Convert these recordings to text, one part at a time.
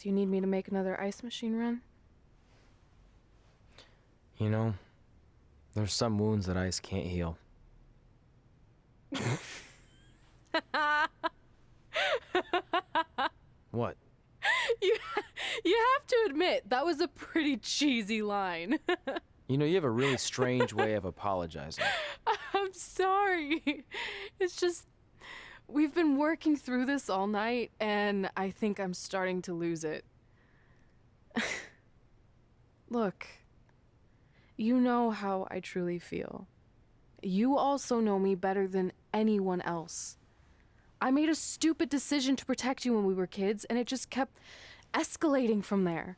Do you need me to make another ice machine run? You know, there's some wounds that ice can't heal. What? You, you have to admit, that was a pretty cheesy line. You know, you have a really strange way of apologizing. I'm sorry. It's just, we've been working through this all night, and I think I'm starting to lose it. Look, you know how I truly feel. You also know me better than anyone else. I made a stupid decision to protect you when we were kids, and it just kept escalating from there.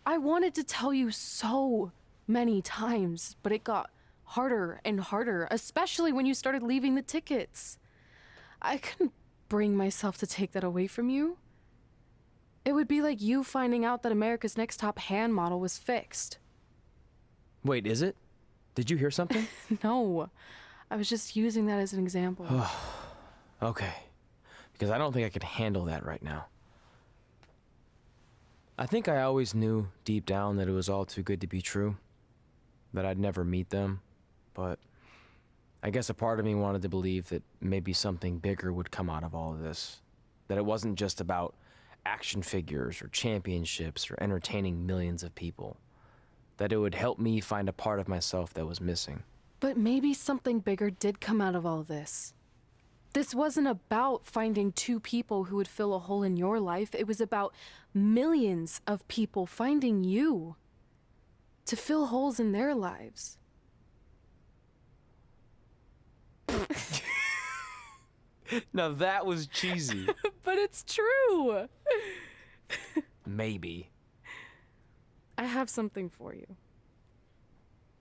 I wanted to tell you so many times, but it got harder and harder, especially when you started leaving the tickets. I couldn't bring myself to take that away from you. It would be like you finding out that America's Next Top hand model was fixed. Wait, is it? Did you hear something? No, I was just using that as an example. Okay, because I don't think I could handle that right now. I think I always knew deep down that it was all too good to be true, that I'd never meet them, but I guess a part of me wanted to believe that maybe something bigger would come out of all of this, that it wasn't just about action figures or championships or entertaining millions of people, that it would help me find a part of myself that was missing. But maybe something bigger did come out of all this. This wasn't about finding two people who would fill a hole in your life. It was about millions of people finding you to fill holes in their lives. Now that was cheesy. But it's true. Maybe. I have something for you.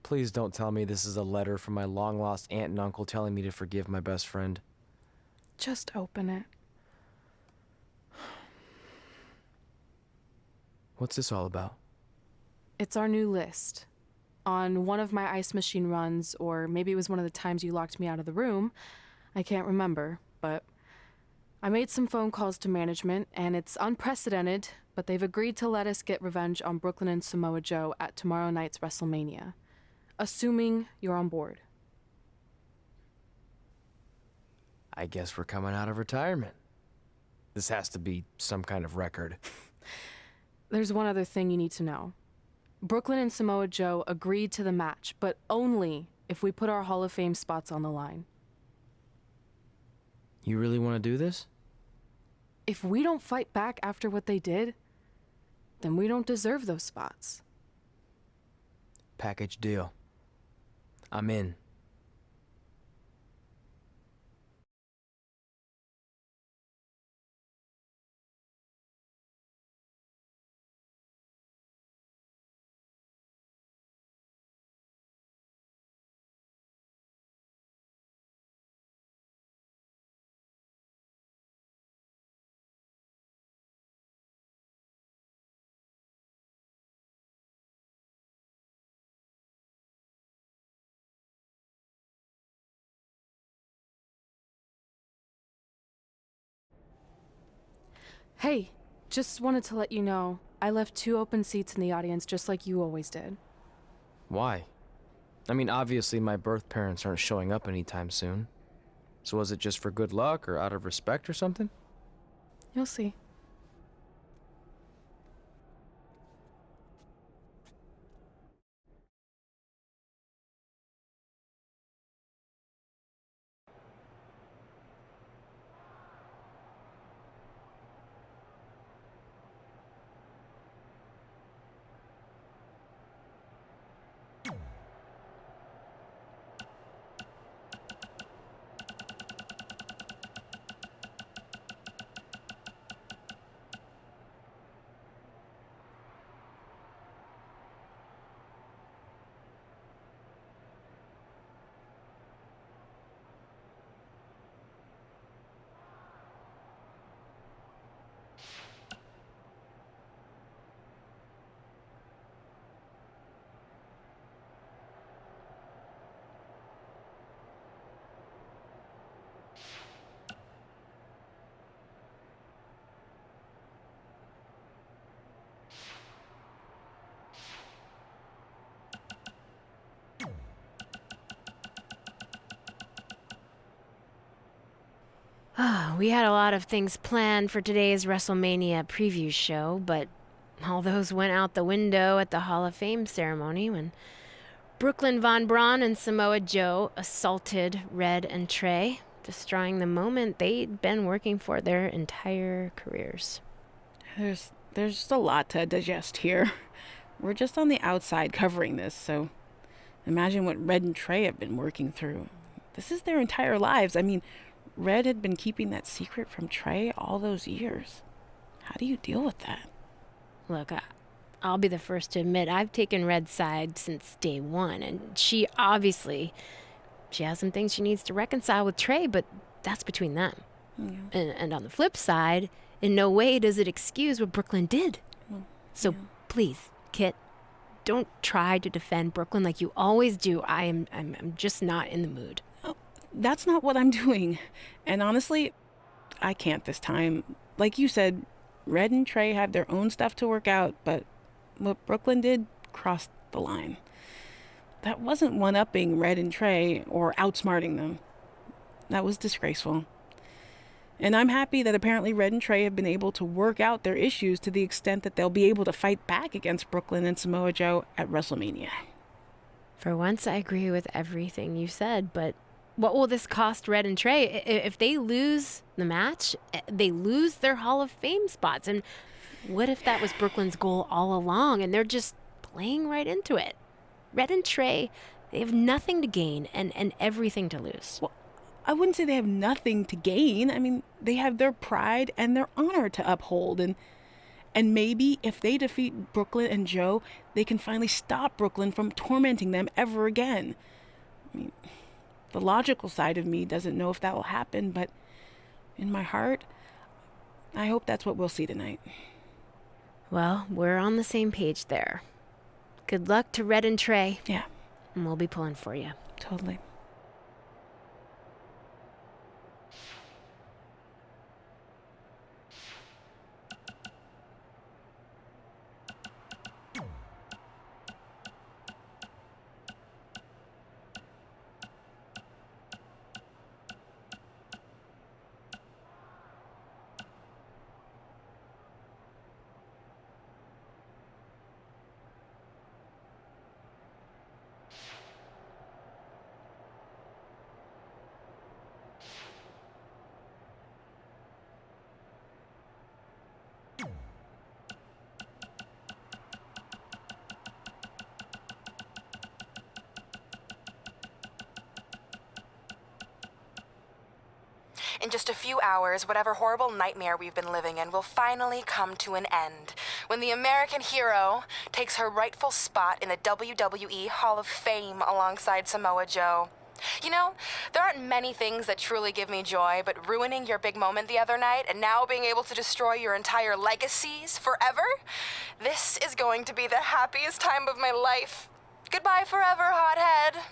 Please don't tell me this is a letter from my long-lost aunt and uncle telling me to forgive my best friend. Just open it. What's this all about? It's our new list. On one of my ice machine runs, or maybe it was one of the times you locked me out of the room, I can't remember, but I made some phone calls to management, and it's unprecedented, but they've agreed to let us get revenge on Brooklyn and Samoa Joe at tomorrow night's WrestleMania, assuming you're on board. I guess we're coming out of retirement. This has to be some kind of record. There's one other thing you need to know. Brooklyn and Samoa Joe agreed to the match, but only if we put our Hall of Fame spots on the line. You really want to do this? If we don't fight back after what they did, then we don't deserve those spots. Package deal. I'm in. Hey, just wanted to let you know, I left 2 open seats in the audience just like you always did. Why? I mean, obviously my birth parents aren't showing up anytime soon. So was it just for good luck or out of respect or something? You'll see. We had a lot of things planned for today's WrestleMania preview show, but all those went out the window at the Hall of Fame ceremony when Brooklyn Von Braun and Samoa Joe assaulted Red and Trey, destroying the moment they'd been working for their entire careers. There's just a lot to digest here. We're just on the outside covering this, so imagine what Red and Trey have been working through. This is their entire lives. I mean, Red had been keeping that secret from Trey all those years. How do you deal with that? Look, I'll be the first to admit I've taken Red's side since day one, and she has some things she needs to reconcile with Trey, but that's between them. Yeah. And on the flip side, in no way does it excuse what Brooklyn did. So please, Kit, don't try to defend Brooklyn like you always do. I'm just not in the mood. That's not what I'm doing. And honestly, I can't this time. Like you said, Red and Trey have their own stuff to work out, but what Brooklyn did crossed the line. That wasn't one-upping Red and Trey or outsmarting them. That was disgraceful. And I'm happy that apparently Red and Trey have been able to work out their issues to the extent that they'll be able to fight back against Brooklyn and Samoa Joe at WrestleMania. For once, I agree with everything you said, but what will this cost Red and Trey? If they lose the match, they lose their Hall of Fame spots. And what if that was Brooklyn's goal all along and they're just playing right into it? Red and Trey, they have nothing to gain and everything to lose. Well, I wouldn't say they have nothing to gain. I mean, they have their pride and their honor to uphold. And maybe if they defeat Brooklyn and Joe, they can finally stop Brooklyn from tormenting them ever again. I mean, the logical side of me doesn't know if that will happen, but in my heart, I hope that's what we'll see tonight. Well, we're on the same page there. Good luck to Red and Trey. Yeah. And we'll be pulling for you. Totally. In just a few hours, whatever horrible nightmare we've been living in will finally come to an end when the American hero takes her rightful spot in the WWE Hall of Fame alongside Samoa Joe. You know, there aren't many things that truly give me joy, but ruining your big moment the other night and now being able to destroy your entire legacies forever? This is going to be the happiest time of my life. Goodbye forever, hothead.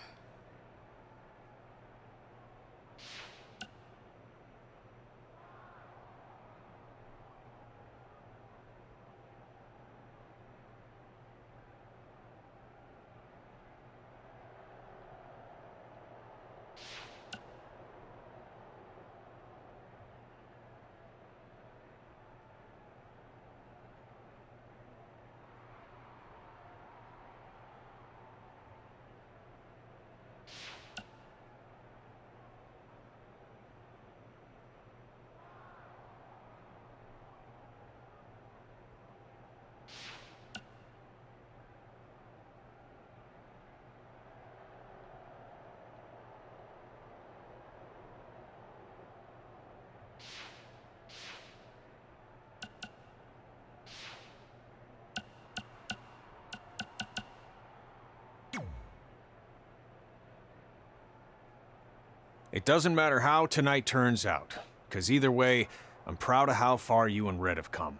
It doesn't matter how tonight turns out, because either way, I'm proud of how far you and Red have come.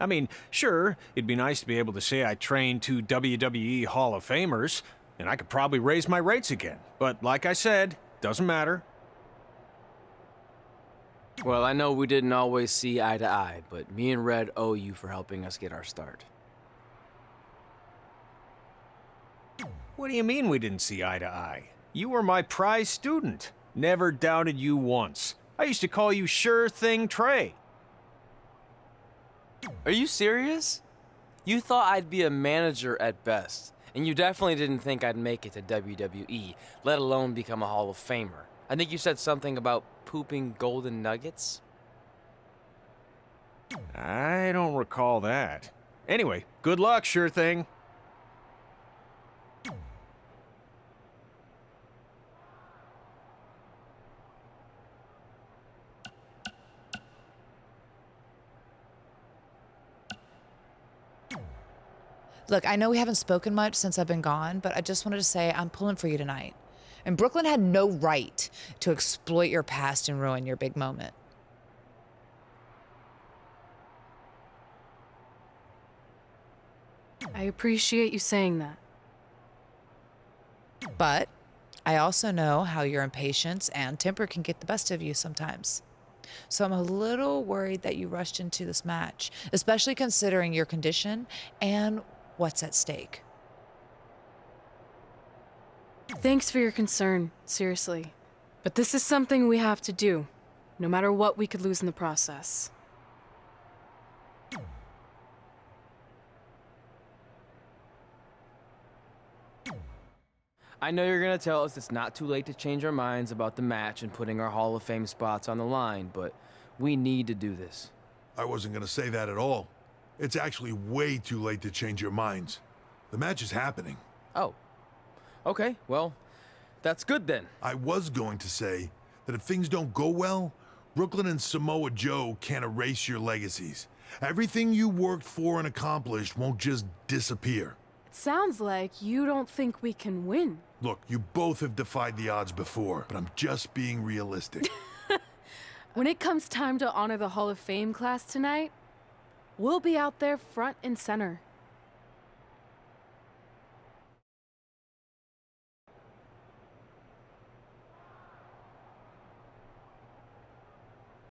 I mean, sure, it'd be nice to be able to say I trained two WWE Hall of Famers, and I could probably raise my rates again. But like I said, doesn't matter. Well, I know we didn't always see eye to eye, but me and Red owe you for helping us get our start. What do you mean we didn't see eye to eye? You were my prize student. Never doubted you once. I used to call you Sure Thing Trey. Are you serious? You thought I'd be a manager at best, and you definitely didn't think I'd make it to WWE, let alone become a Hall of Famer. I think you said something about pooping golden nuggets? I don't recall that. Anyway, good luck, Sure Thing. Look, I know we haven't spoken much since I've been gone, but I just wanted to say I'm pulling for you tonight. And Brooklyn had no right to exploit your past and ruin your big moment. I appreciate you saying that. But I also know how your impatience and temper can get the best of you sometimes. So I'm a little worried that you rushed into this match, especially considering your condition and what's at stake. Thanks for your concern, seriously. But this is something we have to do, no matter what we could lose in the process. I know you're gonna tell us it's not too late to change our minds about the match and putting our Hall of Fame spots on the line, but we need to do this. I wasn't gonna say that at all. It's actually way too late to change your minds. The match is happening. Oh. Okay, well, that's good then. I was going to say that if things don't go well, Brooklyn and Samoa Joe can't erase your legacies. Everything you worked for and accomplished won't just disappear. It sounds like you don't think we can win. Look, you both have defied the odds before, but I'm just being realistic. When it comes time to honor the Hall of Fame class tonight, we'll be out there front and center.